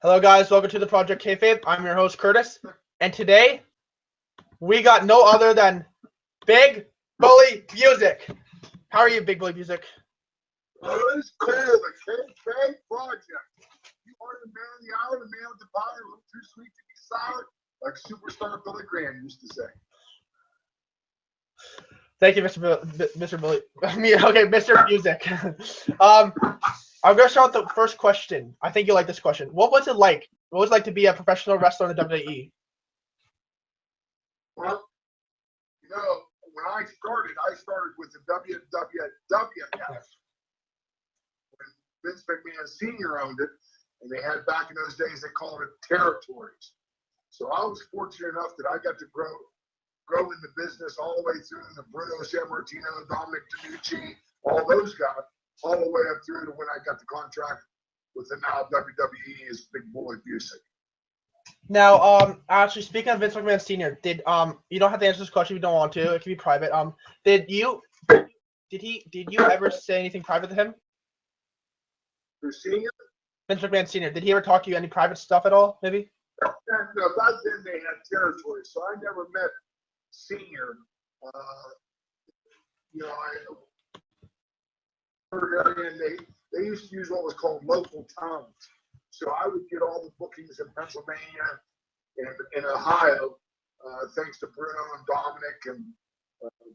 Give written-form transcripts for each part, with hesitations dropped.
Hello, guys. Welcome to the Project Kayfabe. I'm your host, Curtis. And today, we got no other than Big Bully Busick. How are you, Big Bully Busick? It's cool. The Kayfabe Project. You are the man of the hour, the man with the power, a little too sweet to be sour, like superstar Billy Graham used to say. Thank you, Mr. Bully. Mr. Busick. I'm going to start with the first question. I think you'll like this question. What was it like? What was it like to be a professional wrestler in the WWE? Well, when I started with the WWF. When Vince McMahon Sr. owned it, and they had back in those days, they called it territories. So I was fortunate enough that I got to grow in the business all the way through the Bruno Sammartino, Dominic DeNucci, all those guys, all the way up through to when I got the contract with the now WWE as Big Bully Busick. Now, actually, speaking of Vince McMahon Sr., you don't have to answer this question if you don't want to. It can be private. Did you ever say anything private to him? The senior? Vince McMahon Sr., did he ever talk to you any private stuff at all, maybe? No, back then they had territories, so I never met Senior. They used to use what was called local towns. So I would get all the bookings in Pennsylvania and in Ohio, thanks to Bruno and Dominic and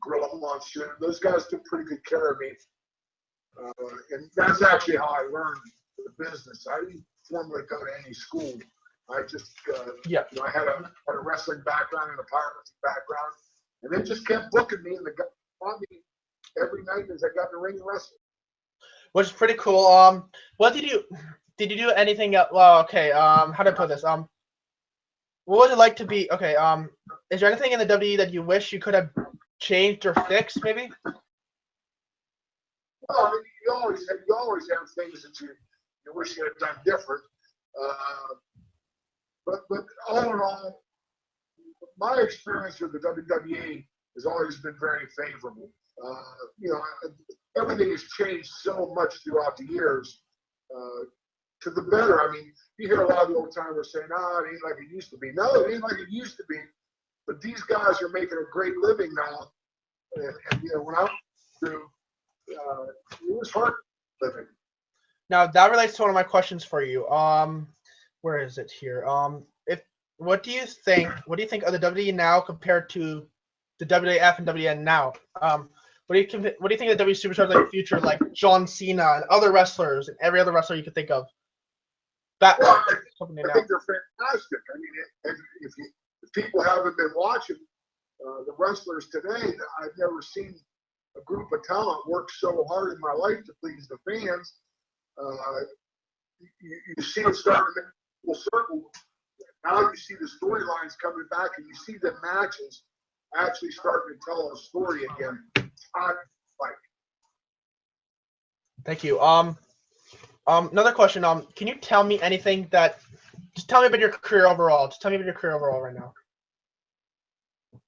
Gorilla Monsoon. Those guys took pretty good care of me. And that's actually how I learned the business. I didn't formally go to any school. I just, I had a wrestling background and a powerlifting background, and they just kept booking me, and they got on me every night as I got in the ring and wrestling. Which is pretty cool. What did you do anything else? Well, okay. How do I put this? What was it like to be? Okay. Is there anything in the WWE that you wish you could have changed or fixed, maybe? Well, I mean, you always have things that you wish you had done different. But all in all, my experience with the WWE has always been very favorable. Everything has changed so much throughout the years to the better. I mean, you hear a lot of the old timers saying, it ain't like it used to be. No, it ain't like it used to be. But these guys are making a great living now. And when I was through, it was hard living. Now, that relates to one of my questions for you. Where is it here? What do you think of the WWE now compared to the WWF and WN now? What do you think of the WWE superstars like future, like John Cena and other wrestlers and every other wrestler you could think of? I think they're fantastic. I mean, if people haven't been watching the wrestlers today, I've never seen a group of talent work so hard in my life to please the fans. You see it starting in full circle. Now you see the storylines coming back, and you see the matches actually starting to tell a story again. Thank you. Another question. Can you tell me anything just tell me about your career overall. Just tell me about your career overall right now.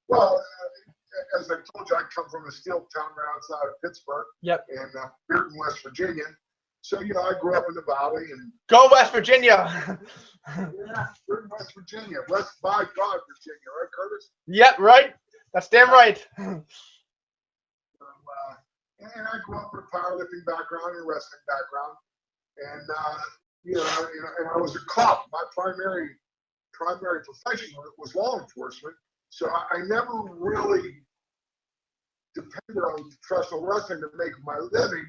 Well, as I told you, I come from a steel town right outside of Pittsburgh. Yep. And here in West Virginia. So, I grew up in the Valley. And go West Virginia! Yeah, we're in West Virginia. West by God, Virginia, right, Curtis? Yep, right. That's damn right. And I grew up with a powerlifting background and a wrestling background. And, and I was a cop. My primary profession was law enforcement. So I never really depended on professional wrestling to make my living.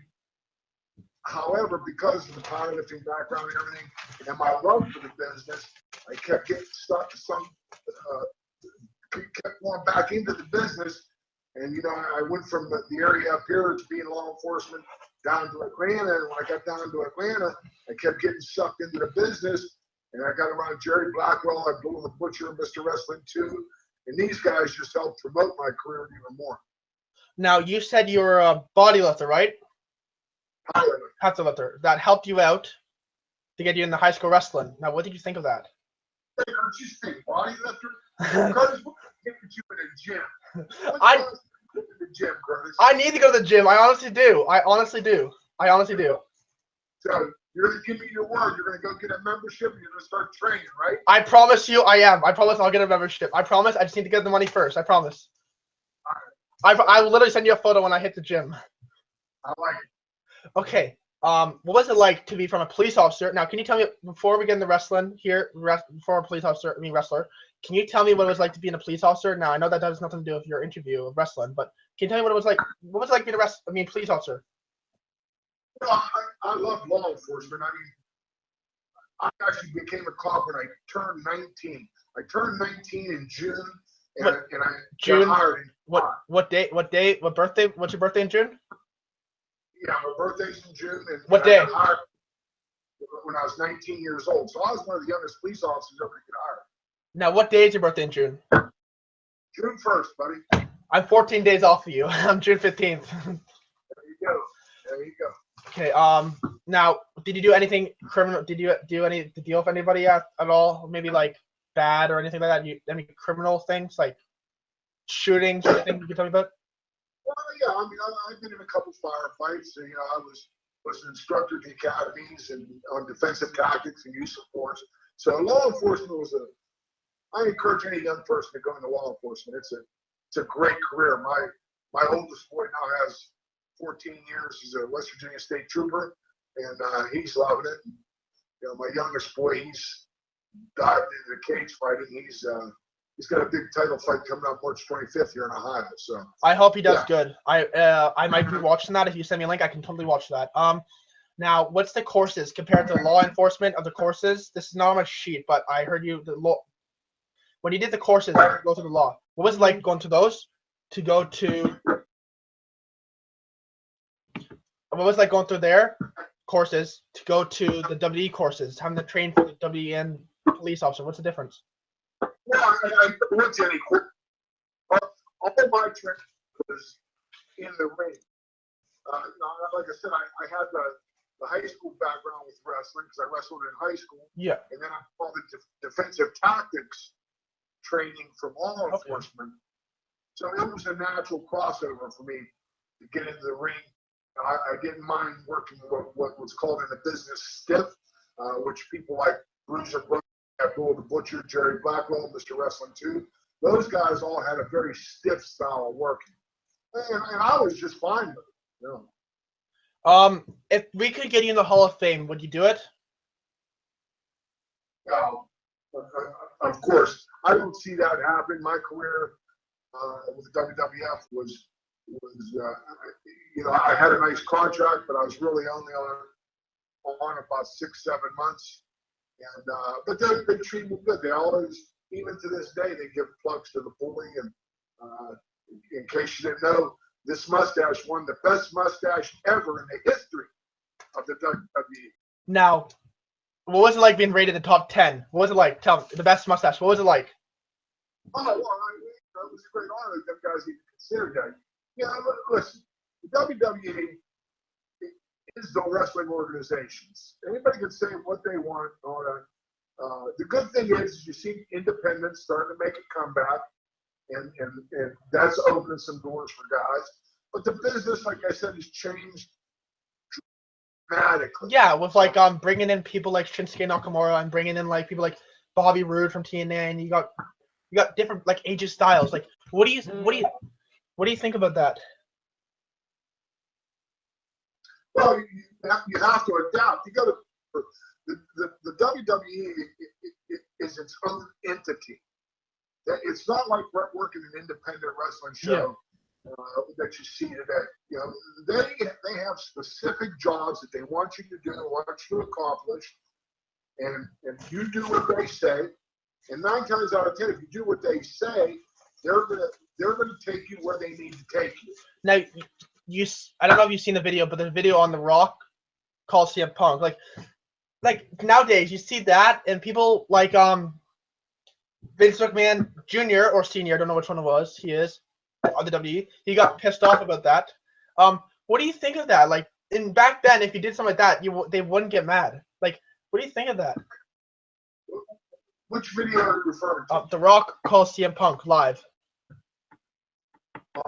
However, because of the powerlifting background and everything, and my love for the business, I kept getting stuck. Kept going back into the business, and I went from the area up here to being law enforcement down to Atlanta. And when I got down to Atlanta, I kept getting sucked into the business, and I got around Jerry Blackwell, I Bill the Butcher, and Mr. Wrestling 2, and these guys just helped promote my career even more. Now, you said you were a bodylifter, right? Powerlifter. That helped you out to get you in the high school wrestling. Now, what did you think of that? Hey, aren't you saying bodylifter? Curtis, what get you in a gym? I need to go to the gym. I honestly do. So You're gonna give me your word. You're gonna go get a membership and you're gonna start training, right? I promise you, I am. I promise I'll get a membership. I promise. I just need to get the money first. I promise. I will literally send you a photo when I hit the gym. I like it. Okay. What was it like to be from a police officer? Now, can you tell me before we get into wrestling here, before a police officer, I mean wrestler, can you tell me what it was like to be a police officer? Now, I know that has nothing to do with your interview of wrestling, but can you tell me what it was like? What was it like being a police officer? Well, I love law enforcement. I mean, I actually became a cop when I turned 19. I turned 19 in June, and I June? got hired in July. What birthday? What's your birthday in June? Yeah, my birthday's in June, and What day? I got hired when I was 19 years old. So I was one of the youngest police officers ever to get hired. Now, what day is your birthday in June? June 1st, buddy. I'm 14 days off of you. I'm June 15th. There you go. There you go. Okay. Now, did you do anything criminal? Did you do any deal with anybody at all? Maybe like bad or anything like that? Any criminal things like shootings or anything you can tell me about? Well, yeah. I mean, I've been in a couple firefights. And, I was an instructor at the academies and on defensive tactics and use of force. So law enforcement I encourage any young person to go into law enforcement. It's a great career. My oldest boy now has 14 years. He's a West Virginia State Trooper, and he's loving it. And, my youngest boy, he's dived into the cage fighting. He's got a big title fight coming up March 25th here in Ohio. So I hope he does good. I might be watching that. If you send me a link, I can totally watch that. Now, what's the courses compared to law enforcement of the courses? This is not on my sheet, but I heard when you did the courses, you go through the law. What was it like going to those? To go to what was it like going through their courses to go to the WE courses, having to train for the WN police officer? What's the difference? Well, I went to any course. All my training was in the ring. Like I said, I had the high school background with wrestling because I wrestled in high school. Yeah. And then I called the defensive tactics training from law enforcement. So it was a natural crossover for me to get into the ring. I didn't mind working what was called in the business stiff, which people like Bruiser Brooks, Abdul the Butcher, Jerry Blackwell, Mr. Wrestling 2, those guys all had a very stiff style of working. And I was just fine with it. If we could get you in the Hall of Fame, would you do it? Of course. I don't see that happening. My career with the WWF was I had a nice contract, but I was really only on about 6-7 months. And but they treat me good. They always, even to this day, they give plugs to the bully. And in case you didn't know, this mustache won the best mustache ever in the history of the WWE. Now, what was it like being rated in the top 10? What was it like? Tell me, the best mustache. What was it like? Oh, well, it was a great honor that guys even considered that. Yeah, listen, the WWE is the wrestling organizations. Anybody can say what they want. The good thing is you see independents starting to make a comeback, and that's opening some doors for guys. But the business, like I said, has changed dramatically. Yeah, with like bringing in people like Shinsuke Nakamura and bringing in like people like Bobby Roode from TNA, and you got different like AJ Styles. Like, what do you think about that? Well, you have to adapt. You got to. The WWE is its own entity. It's not like working an independent wrestling show that you see today. They have specific jobs that they want you to do, want you to accomplish, and you do what they say. And 9 times out of 10, if you do what they say, they're gonna take you where they need to take you. Now, I don't know if you've seen the video, but there's a video on The Rock called CM Punk. Like nowadays, you see that, and people like Vince McMahon Jr. or Senior, I don't know which one it was. He is on the WWE. He got pissed off about that. What do you think of that? Like, back then, if you did something like that, they wouldn't get mad. Like, what do you think of that? Which video are you referring to? The Rock calls CM Punk live. I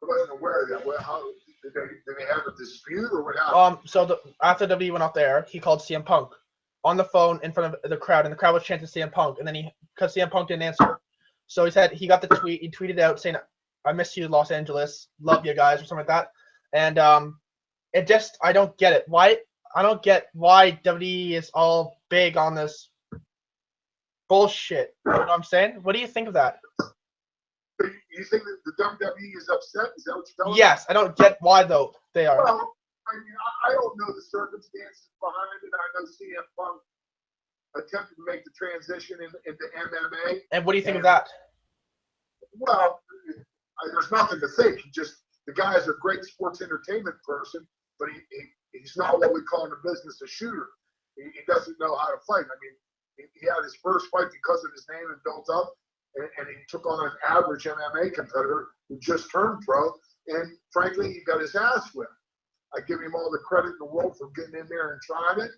wasn't aware of that. Did they have a dispute or what happened? So after WWE went off the air, he called CM Punk on the phone in front of the crowd, and the crowd was chanting CM Punk, and then because CM Punk didn't answer, so he said he got the tweet. He tweeted out saying, "I miss you, Los Angeles. Love you guys," or something like that. And I don't get it. I don't get why WWE is all big on this bullshit. You know what I'm saying? What do you think of that? You think that the WWE is upset? Is that what you're telling me? Yes, I don't get why though they are. Well, I mean, I don't know the circumstances behind it. I know CM Punk attempted to make the transition into MMA. And what do you think of that? Well, there's nothing to think. The guy is a great sports entertainment person, but he's not what we call in the business a shooter. He doesn't know how to fight. I mean, he had his first fight because of his name and built up, and he took on an average MMA competitor who just turned pro, and frankly, he got his ass whipped. I give him all the credit in the world for getting in there and trying it,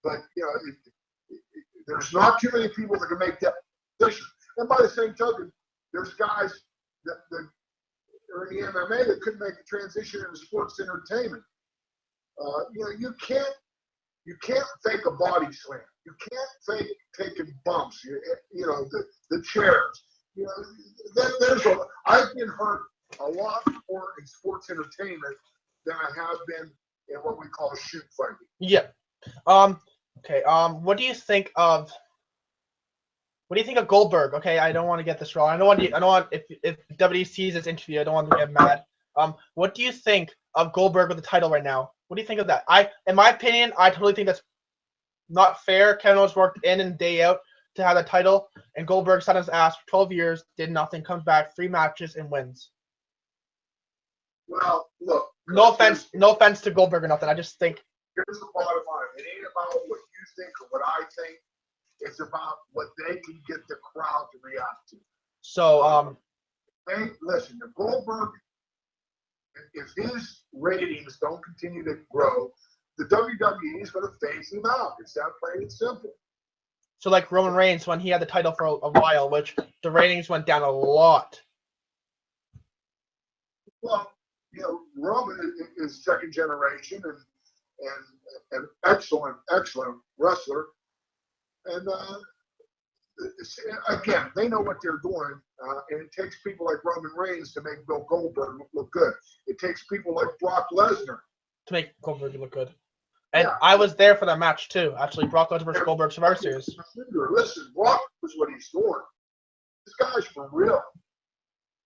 but there's not too many people that can make that decision. And by the same token, there's guys that are in the MMA that couldn't make the transition into sports entertainment. You can't fake a body slam. You can't fake taking bumps. The chairs. I've been hurt a lot more in sports entertainment than I have been in what we call shoot fighting. Yeah. Okay. What do you think of Goldberg? Okay, I don't want to get this wrong. I don't want if WWE sees this interview, I don't want to get mad. What do you think of Goldberg with the title right now? What do you think of that? In my opinion, I totally think that's not fair. Kevin Owens worked in and day out to have the title, and Goldberg sat on his ass for 12 years, did nothing, comes back, 3 matches, and wins. Well, look. No offense to Goldberg or nothing. I just think. Here's the bottom line. It ain't about what you think or what I think. It's about what they can get the crowd to react to. So, listen, if Goldberg, if his ratings don't continue to grow, the WWE is going to phase him out. It's that plain and simple. So like Roman Reigns when he had the title for a while, which the ratings went down a lot. Well, Roman is second generation and excellent wrestler. And again, they know what they're doing, and it takes people like Roman Reigns to make Bill Goldberg look good. It takes people like Brock Lesnar to make Goldberg look good. And yeah. I was there for that match too. Actually, Brock Lesnar versus Goldberg Survivor Series. Listen, Brock was what he's doing. This guy's for real.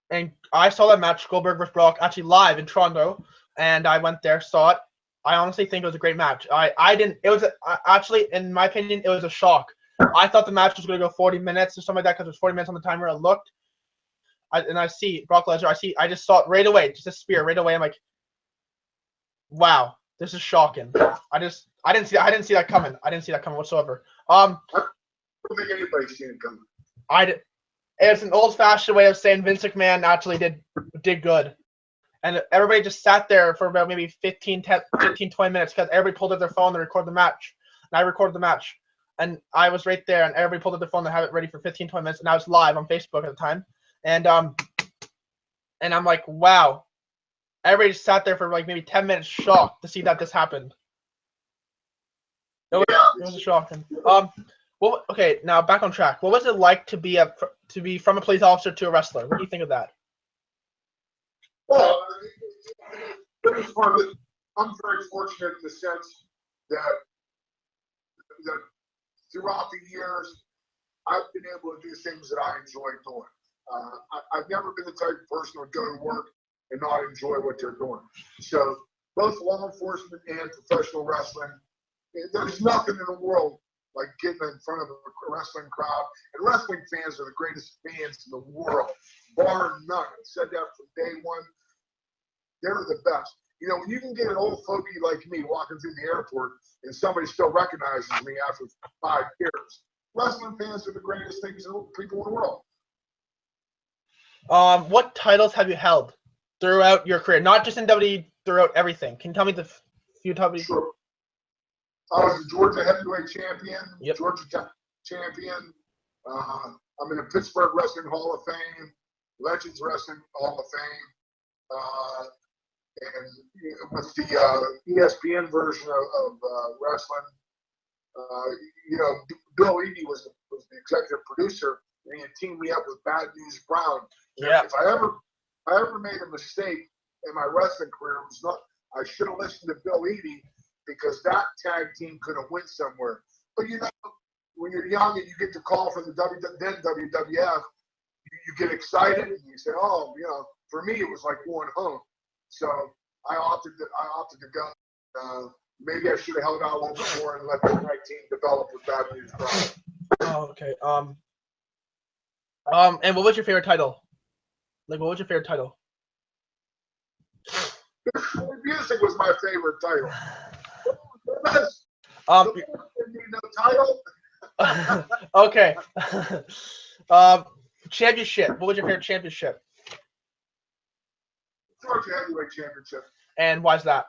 And I saw that match, Goldberg versus Brock, actually live in Toronto, and I went there, saw it. I honestly think it was a great match. Actually, in my opinion, it was a shock. I thought the match was going to go 40 minutes or something like that because it was 40 minutes on the timer. I looked, I see Brock Lesnar. I just saw it right away, just a spear right away. I'm like, wow, this is shocking. I didn't see that coming. I didn't see that coming whatsoever. I don't think anybody's seen it coming. It's an old-fashioned way of saying Vince McMahon actually did good. And everybody just sat there for about maybe 15, 20 minutes because everybody pulled out their phone to record the match. And I recorded the match. And I was right there, and everybody pulled out their phone to have it ready for 15, 20 minutes. And I was live on Facebook at the time. And I'm like, wow. Everybody just sat there for like maybe 10 minutes shocked to see that this happened. It was shocking. Okay, now back on track. What was it like to be from a police officer to a wrestler? What do you think of that? Well, it was fun. I'm very fortunate in the sense that throughout the years, I've been able to do things that I enjoy doing. I've never been the type of person who would go to work and not enjoy what they're doing. So both law enforcement and professional wrestling, there's nothing in the world like getting in front of a wrestling crowd. And wrestling fans are the greatest fans in the world, bar none. I said that from day one. They're the best. When you can get an old fogey like me walking through the airport and somebody still recognizes me after 5 years, wrestling fans are the greatest people in the world. What titles have you held throughout your career? Not just in WWE, throughout everything. Can you tell me the few titles? Sure. I was the Georgia heavyweight champion, yep. Georgia champion. I'm in the Pittsburgh Wrestling Hall of Fame, Legends Wrestling Hall of Fame. And with the ESPN version of wrestling, Bill Eadie was the executive producer, and he had teamed me up with Bad News Brown. Yeah. If I ever made a mistake in my wrestling career, it was not. I should have listened to Bill Eadie because that tag team could have went somewhere. But when you're young and you get the call from the then WWF, you get excited and you say, "Oh, for me it was like going home." So I opted to go. Maybe I should have held out a little bit more and let the tag team develop with Bad News Brown. Oh, okay. And what was your favorite title? Like, what was your favorite title? Busick was my favorite title. No title. Okay. Championship. What was your favorite championship? Georgia Heavyweight Championship. And why's that?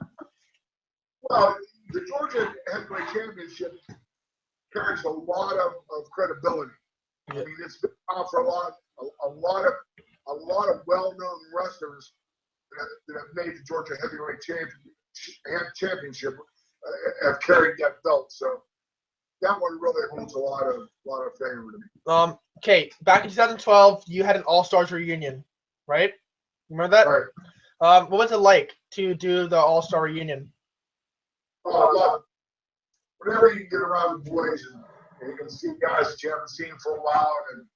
Well, the Georgia Heavyweight Championship carries a lot of credibility. Yeah. I mean, it's been out for a lot of well-known wrestlers that have made the Georgia Heavyweight Championship have carried that belt. So that one really holds a lot of favor to me. Okay, back in 2012, you had an All-Stars reunion, right? Remember that? Right. What was it like to do the All-Star reunion? Oh, I love it. Whenever you get around the boys and you can see guys that you haven't seen for a while, and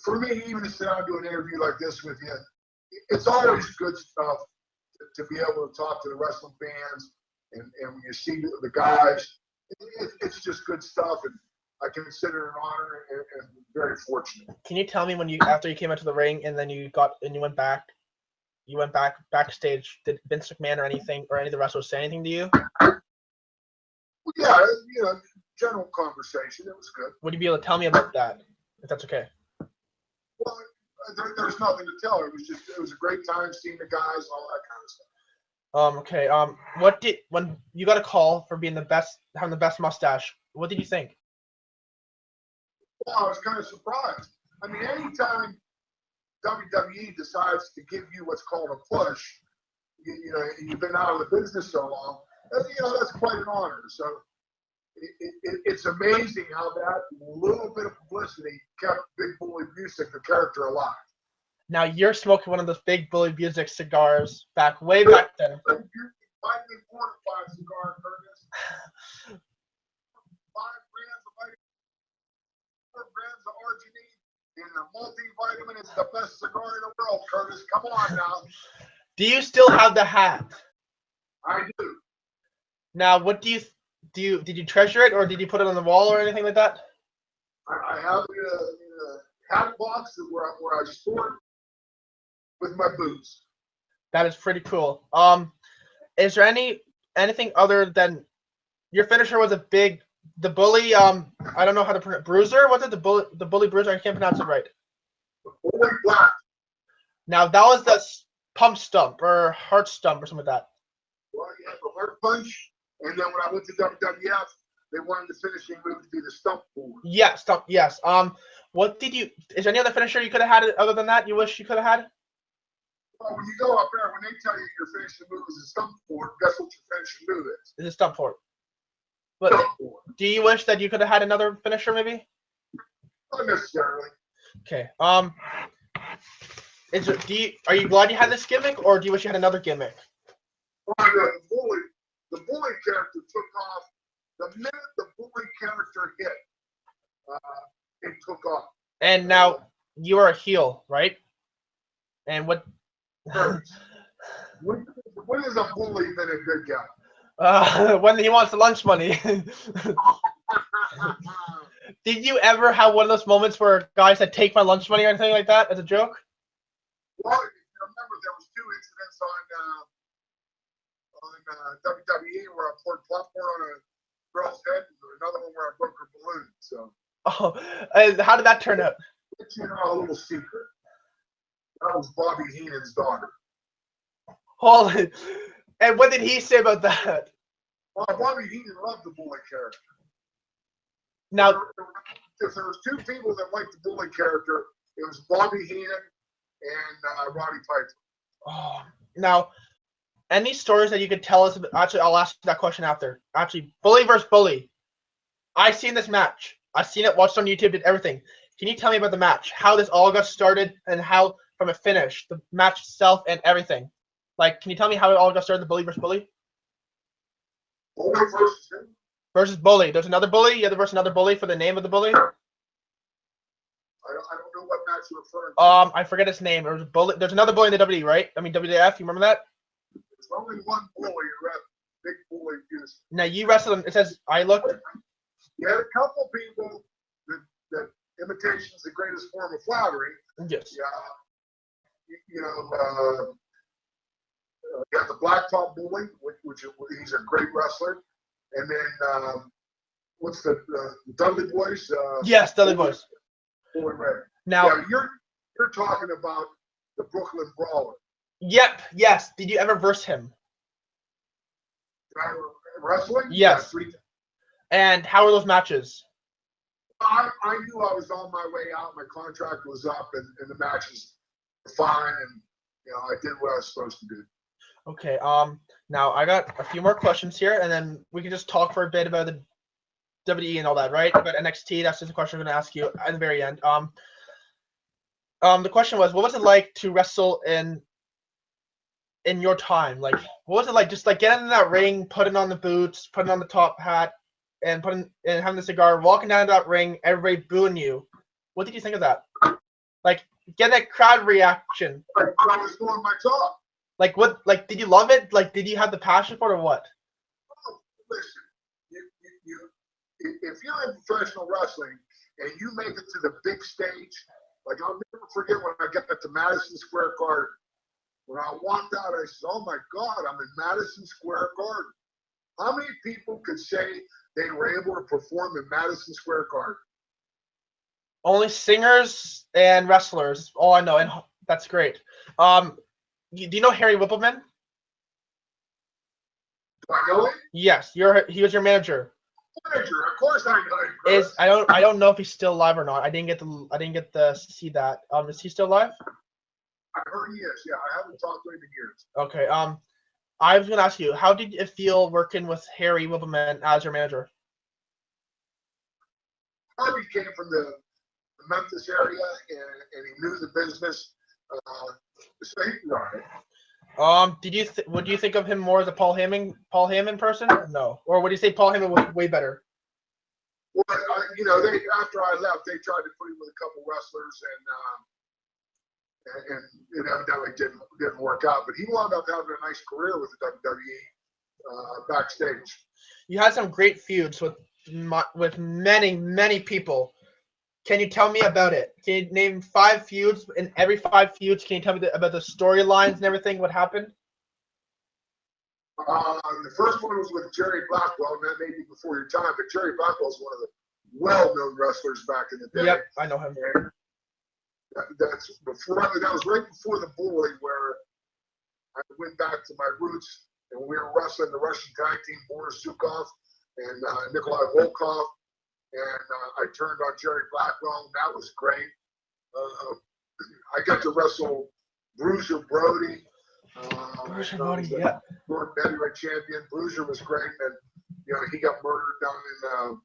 for me, even to sit down and do an interview like this with you, it's always good stuff to be able to talk to the wrestling fans, and when you see the guys, it's just good stuff, and I consider it an honor and very fortunate. Can you tell me when after you came out to the ring and then you went back backstage, did Vince McMahon or any of the wrestlers say anything to you? Yeah, general conversation. It was good. Would you be able to tell me about that, if that's okay? Well, there's nothing to tell. It was a great time seeing the guys, all that kind of stuff. Okay. When you got a call for being having the best mustache, what did you think? Well, I was kind of surprised. I mean, anytime WWE decides to give you what's called a push, you've been out of the business so long, that's quite an honor. So it's amazing how that little bit of publicity kept Big Bully Busick, the character, alive. Now you're smoking one of those Big Bully Busick cigars way back then. You're finally fortified cigar, Curtis. 5 grams of vitamin, 4 grams of arginine, and a multivitamin. It's the best cigar in the world, Curtis. Come on now. Do you still have the hat? I do. Now, what did you treasure it, or did you put it on the wall or anything like that? I have it in a hat box where I store it with my boots. That is pretty cool. Is there anything other than your finisher was the bully? I don't know how to pronounce bruiser. What's it? The bully bruiser. I can't pronounce it right. The bully black. Now that was the pump stump or heart stump or something like that. Well, you have the heart punch, and then when I went to WWF, they wanted the finishing move to be the stump forward. Yeah, stump. Yes. Is there any other finisher you could have had other than that? You wish you could have had? Well, when you go up there, when they tell you your finishing move is a stump forward, guess what your finishing move is? It's a stump forward. But do you wish that you could have had another finisher, maybe? Not necessarily. Okay. Are you glad you had this gimmick, or do you wish you had another gimmick? Well, the bully character took off the minute the bully character hit. It took off. And now you are a heel, right? And what? When is a bully been a good guy? When he wants the lunch money. Did you ever have one of those moments where guys said, "Take my lunch money" or anything like that as a joke? Well, if you remember, there was 2 incidents on WWE where I poured popcorn on a girl's head, and another one where I broke her balloon. So. Oh, and how did that turn out? A little secret. That was Bobby Heenan's daughter. Holy! And what did he say about that? Well, Bobby Heenan loved the bully character. Now, if there was 2 people that liked the bully character, it was Bobby Heenan and Roddy Piper. Oh, now, any stories that you could tell us? Actually, I'll ask you that question after. Actually, bully versus bully. I seen this match. I seen it, watched on YouTube, did everything. Can you tell me about the match? How this all got started and how from a finish, the match itself and everything. Like, can you tell me how it all got started? The bully versus bully. Bully versus him. Versus bully. There's another bully. You have to versus another bully for the name of the bully. I don't know what match you're referring to. I forget his name. There's a bully. There's another bully in the WWE, right? I mean WWF. You remember that? There's only one bully. Big bully. Now you wrestled him. It says I looked. You had a couple people that imitation is the greatest form of flattery. Yes. Yeah. You got the Blacktop Bully, which he's a great wrestler, and then what's the Dudley Boys? Yes, Dudley Boys. Bully Ray. Now you're talking about the Brooklyn Brawler. Yep. Yes. Did you ever verse him? Wrestling? Yes. Yeah, and how were those matches? I knew I was on my way out. My contract was up, and the matches were fine, and I did what I was supposed to do. Okay. Now I got a few more questions here, and then we can just talk for a bit about the WWE and all that, right? About NXT. That's just a question I'm going to ask you at the very end. The question was, what was it like to wrestle in your time? Like, what was it like? Just like getting in that ring, putting on the boots, putting on the top hat, and having the cigar, walking down to that ring, everybody booing you. What did you think of that? Like, get that crowd reaction. I was doing my job. Like, what? Like, did you love it? Like, did you have the passion for it or what? Oh, listen, if you're in professional wrestling and you make it to the big stage, like I'll never forget when I got to Madison Square Garden. When I walked out, I said, "Oh my God, I'm in Madison Square Garden." How many people could say they were able to perform in Madison Square Garden? Only singers and wrestlers. All I know, and that's great. Do you know Harry Whippleman? Do I know him? Yes, he was your manager. Manager, of course I know him. I don't know if he's still alive or not. I didn't get to see that. Is he still alive? I heard he is. Yeah, I haven't talked to him in years. Okay. I was gonna ask you, how did it feel working with Harry Whippleman as your manager? Harvey came from the Memphis area, and he knew the business. So he was all right. Would you think of him more as a Paul Heyman person? No. Or would you say Paul Heyman was way better? Well, after I left, they tried to put him with a couple wrestlers, and it evidently didn't work out. But he wound up having a nice career with the WWE backstage. You had some great feuds with many people. Can you tell me about it? Can you name 5 feuds? In every 5 feuds, can you tell me about the storylines and everything? What happened? The first one was with Jerry Blackwell, and that may be before your time, but Jerry Blackwell is one of the well-known wrestlers back in the day. Yep, I know him. That was right before the Bully, where I went back to my roots, and we were wrestling the Russian tag team, Boris Zukov and Nikolai Volkov. And I turned on Jerry Blackwell, and that was great. I got to wrestle Bruiser Brody. Bruiser Brody, yeah. North Heavyweight Champion. Bruiser was great, and he got murdered down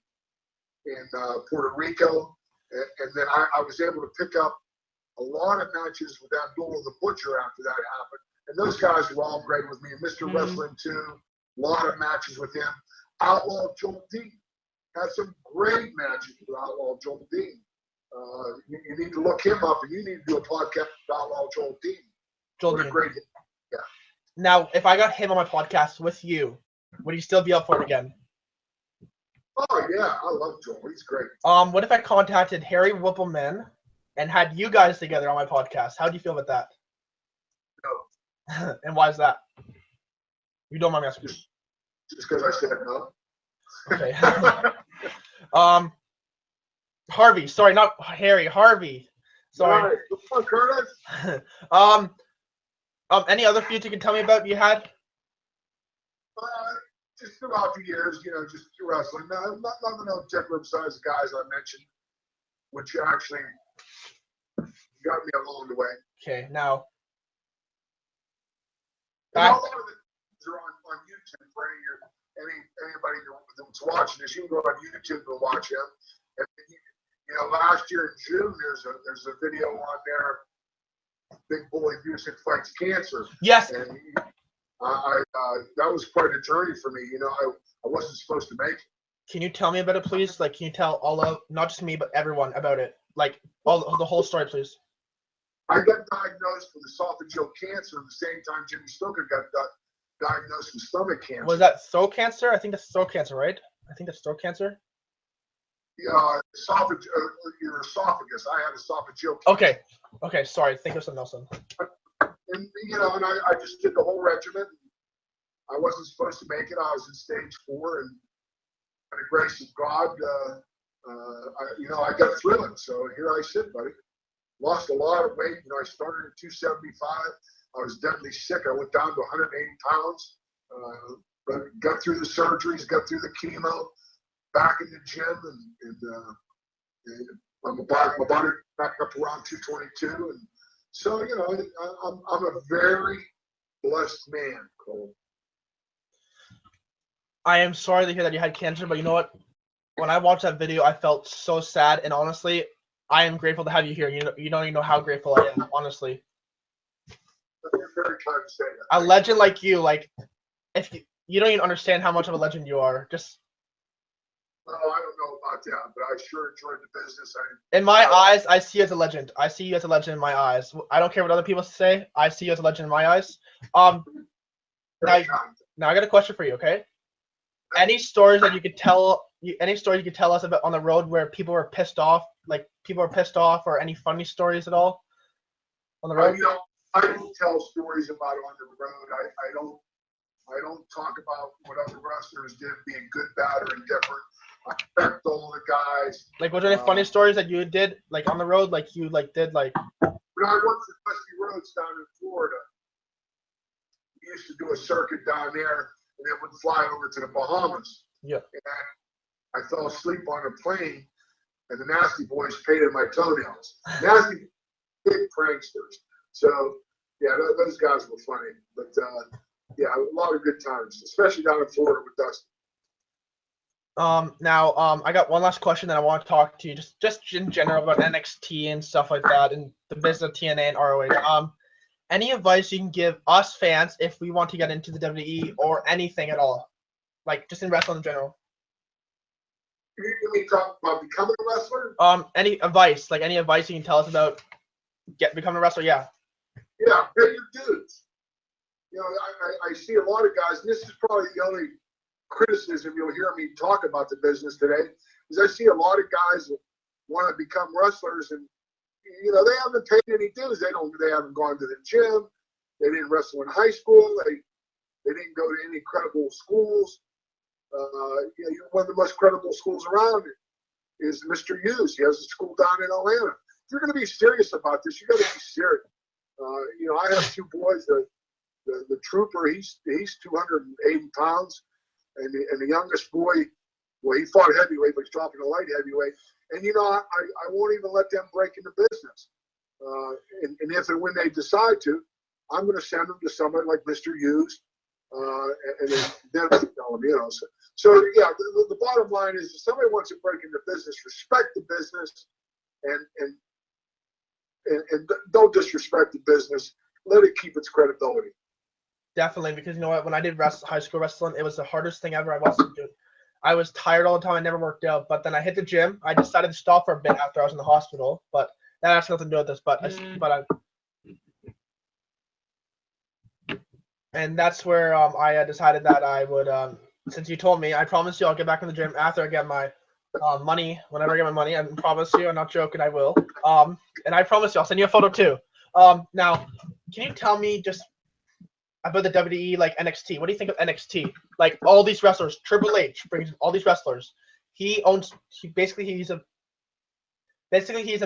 in Puerto Rico. And then I was able to pick up a lot of matches with Abdullah the Butcher after that happened. And those guys were all great with me. And Mr. Wrestling, too. A lot of matches with him. Outlaw Joel Dean. Had some great matches with Outlaw Joel Dean. You need to look him up, and you need to do a podcast with Outlaw Joel Dean. Joel Dean. Great. Yeah. Now, if I got him on my podcast with you, would you still be up for it again? Oh yeah, I love Joel. He's great. What if I contacted Harry Whippleman and had you guys together on my podcast? How do you feel about that? No. And why is that? You don't mind me asking. Just because I said no. Okay. Harvey. Sorry, not Harry. Harvey. Sorry. Right. Come Curtis. on, Any other feuds you can tell me about you had? Just throughout the years, just wrestling. No, nothing else particular besides the guys I mentioned, which actually got me along the way. Okay, now, And a lot of the things are on YouTube for anybody that's watching this. You can go on YouTube and watch them. And last year in June, there's a video on there. Big Bully Busick fights cancer. Yes. And that was quite a journey for me. I wasn't supposed to make it. Can you tell me about it, please? Like, can you tell all of, not just me, but everyone about it? Like, the whole story, please. I got diagnosed with esophageal cancer at the same time Jimmy Stoker got diagnosed with stomach cancer. Was that throat cancer? I think that's throat cancer, right? I think that's throat cancer. Yeah, your esophagus. I had esophageal cancer. Okay. Sorry. Think of something else then. And I just did the whole regimen. I wasn't supposed to make it. I was in stage 4, and by the grace of God, I got through it. So here I sit, buddy. Lost a lot of weight. I started at 275. I was deadly sick. I went down to 180 pounds. But got through the surgeries, got through the chemo, back in the gym, and my body back up around 222. And so, I'm a very blessed man, Cole. I am sorry to hear that you had cancer, but you know what? When I watched that video, I felt so sad, and honestly, I am grateful to have you here. You don't even know how grateful I am, honestly. You're very kind to say that. A legend like you, if you don't even understand how much of a legend you are. Just. Oh, I don't know about that, but I sure enjoyed the business. In my eyes, I see you as a legend. I see you as a legend in my eyes. I don't care what other people say. I see you as a legend in my eyes. Now I got a question for you, okay? Any stories that you could tell? Any stories you could tell us about on the road where people were pissed off, or any funny stories at all on the road? I don't tell stories about on the road. I don't talk about what other wrestlers did, being good, bad, or indifferent. I respect all the guys. Was there any funny stories that you did, on the road, When I worked for Dusty Rhodes down in Florida, we used to do a circuit down there, and then would fly over to the Bahamas. Yeah. And I fell asleep on a plane, and the Nasty Boys painted my toenails. Nasty, big pranksters. So, yeah, those guys were funny. But, yeah, a lot of good times, especially down in Florida with Dusty. I got one last question that I want to talk to you just in general about NXT and stuff like that, and the business of TNA and ROH. Any advice you can give us fans if we want to get into the WWE or anything at all, just in wrestling in general? You mean talk about becoming a wrestler? Any advice you can tell us about becoming a wrestler? Yeah. Yeah, pay your dues. I see a lot of guys, and this is probably the only criticism you'll hear me talk about the business today, is I see a lot of guys that want to become wrestlers, and they haven't paid any dues. They haven't gone to the gym. They didn't wrestle in high school. They didn't go to any credible schools. One of the most credible schools around is Mr. Hughes. He has a school down in Atlanta. If you're going to be serious about this, you got to be serious. I have 2 boys. The trooper, he's 280 pounds, and the youngest boy, well, he fought heavyweight, but he's dropping a light heavyweight. And I won't even let them break into business. And if and when they decide to, I'm going to send them to somebody like Mr. Hughes, and then tell them, So yeah, the bottom line is, if somebody wants to break into business, respect the business, and don't disrespect the business. Let it keep its credibility. Definitely, because you know what? When I did high school wrestling, it was the hardest thing ever I was to do. I was tired all the time. I never worked out. But then I hit the gym. I decided to stop for a bit after I was in the hospital. But that has nothing to do with this. And that's where I decided that I would, since you told me, I promise you I'll get back in the gym after I get my money. Whenever I get my money, I promise you, I'm not joking, I will. And I promise you, I'll send you a photo too. Now, can you tell me just about the WWE, NXT? What do you think of NXT? All these wrestlers, Triple H brings all these wrestlers. He's a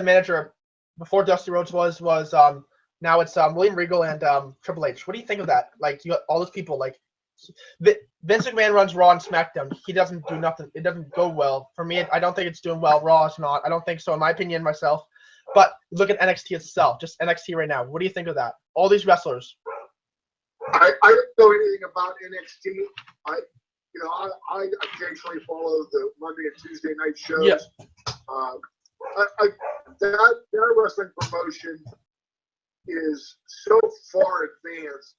manager. Before Dusty Rhodes was now it's William Regal and Triple H. What do you think of that? You got all those people. Vince McMahon runs Raw and SmackDown. He doesn't do nothing. It doesn't go well. For me, I don't think it's doing well. Raw is not. I don't think so, in my opinion, myself. But look at NXT itself, just NXT right now. What do you think of that? All these wrestlers. I don't know anything about NXT. I occasionally follow the Monday and Tuesday night shows. Yeah. That wrestling promotion is so far advanced.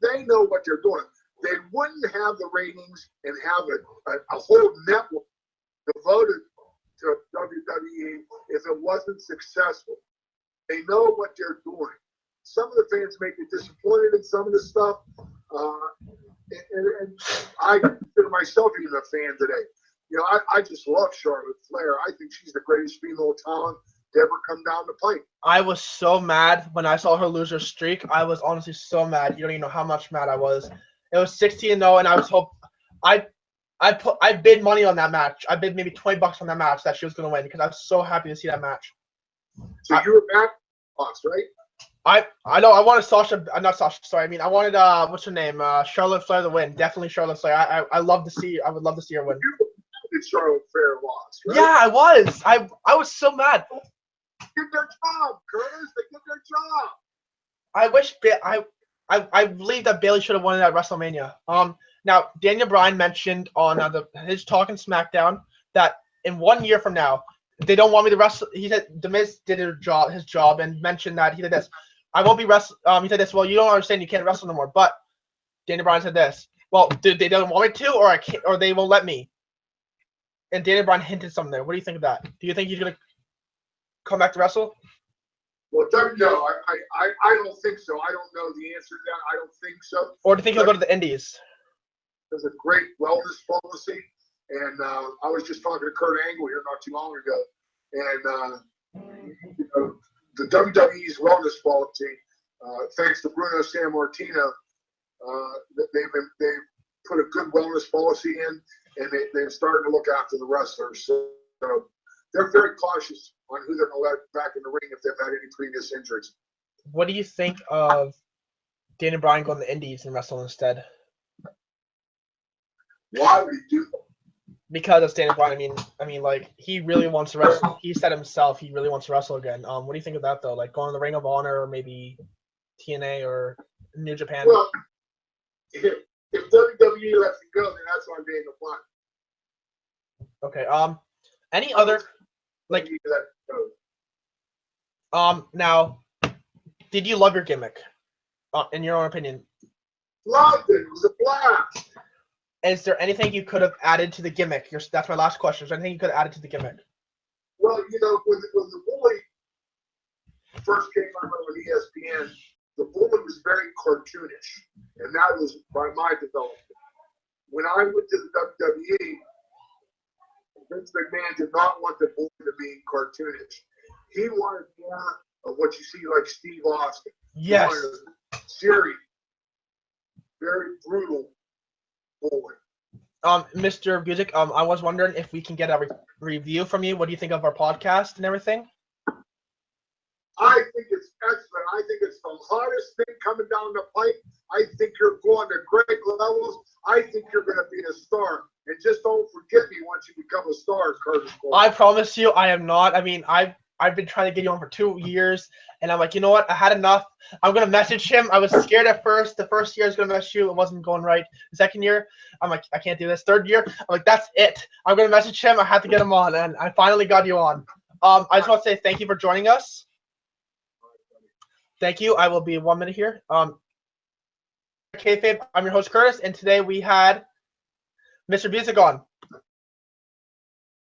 They know what they're doing. They wouldn't have the ratings and have a whole network devoted to WWE if it wasn't successful. They know what they're doing. Some of the fans may be disappointed in some of the stuff, and I consider myself even a fan today. I just love Charlotte Flair. I think she's the greatest female talent to ever come down the pipe. I was so mad when I saw her lose her streak. I was honestly so mad. You don't even know how much mad I was. It was 16-0, and I was I bid money on that match. I bid maybe $20 on that match that she was going to win because I was so happy to see that match. So you were back, boss, right? I know I wanted Sasha, not Sasha. Sorry, I mean I wanted what's her name? Charlotte Flair to win. Definitely Charlotte Flair. I would love to see her win. You did Charlotte Flair lost, right? Yeah, I was. I was so mad. They did their job, Curtis. They did their job. I wish I believe that Bayley should have won at WrestleMania. Now Daniel Bryan mentioned on his Talking SmackDown that in 1 year from now they don't want me to wrestle. He said The Miz did his job, and mentioned that he did this. I won't be wrestle. He said this. Well, you don't understand. You can't wrestle no more. But Daniel Bryan said this. Well, they don't want me to, or I can't, or they won't let me. And Daniel Bryan hinted something there. What do you think of that? Do you think he's gonna come back to wrestle? Well, no, I don't think so. I don't know the answer to that. I don't think so. Or do you think he'll go to the Indies? There's a great wellness policy, and I was just talking to Kurt Angle here not too long ago, and the WWE's wellness policy, thanks to Bruno Sammartino, they've put a good wellness policy in, and they're starting to look after the wrestlers. So they're very cautious on who they're going to let back in the ring if they've had any previous injuries. What do you think of Daniel Bryan going to the Indies and wrestle instead? Why would he do that? Because it's Daniel Bryan. I mean, like he really wants to wrestle. He said himself he really wants to wrestle again. What do you think of that though? Like going to the Ring of Honor or maybe TNA or New Japan? Well, if WWE lets him go, then that's on Daniel Bryan. Okay. Any other like now? Did you love your gimmick? In your own opinion? Loved it. It was a blast. Is there anything you could have added to the gimmick? That's my last question. Is there anything you could have added to the gimmick? Well, when the Bully first came out on ESPN, the Bully was very cartoonish, and that was by my development. When I went to the WWE, Vince McMahon did not want the Bully to be cartoonish. He wanted more of what you see like Steve Austin. Yes. He wanted a serious, very brutal Bully. Mr. Busick, I was wondering if we can get a review from you. What do you think of our podcast and everything? I think it's excellent. I think it's the hottest thing coming down the pipe. I think you're going to great levels. I think you're going to be a star. And just don't forget me once you become a star, Curtis Cole. I promise you, I am not. I mean, I've been trying to get you on for 2 years, and I'm like, you know what? I had enough. I'm gonna message him. I was scared at first. The first year I was gonna message you. It wasn't going right. The second year, I'm like, I can't do this. Third year, I'm like, that's it. I'm gonna message him. I had to get him on, and I finally got you on. I just want to say thank you for joining us. Thank you. I will be 1 minute here. Kayfabe, I'm your host Curtis, and today we had Mr. Busick on.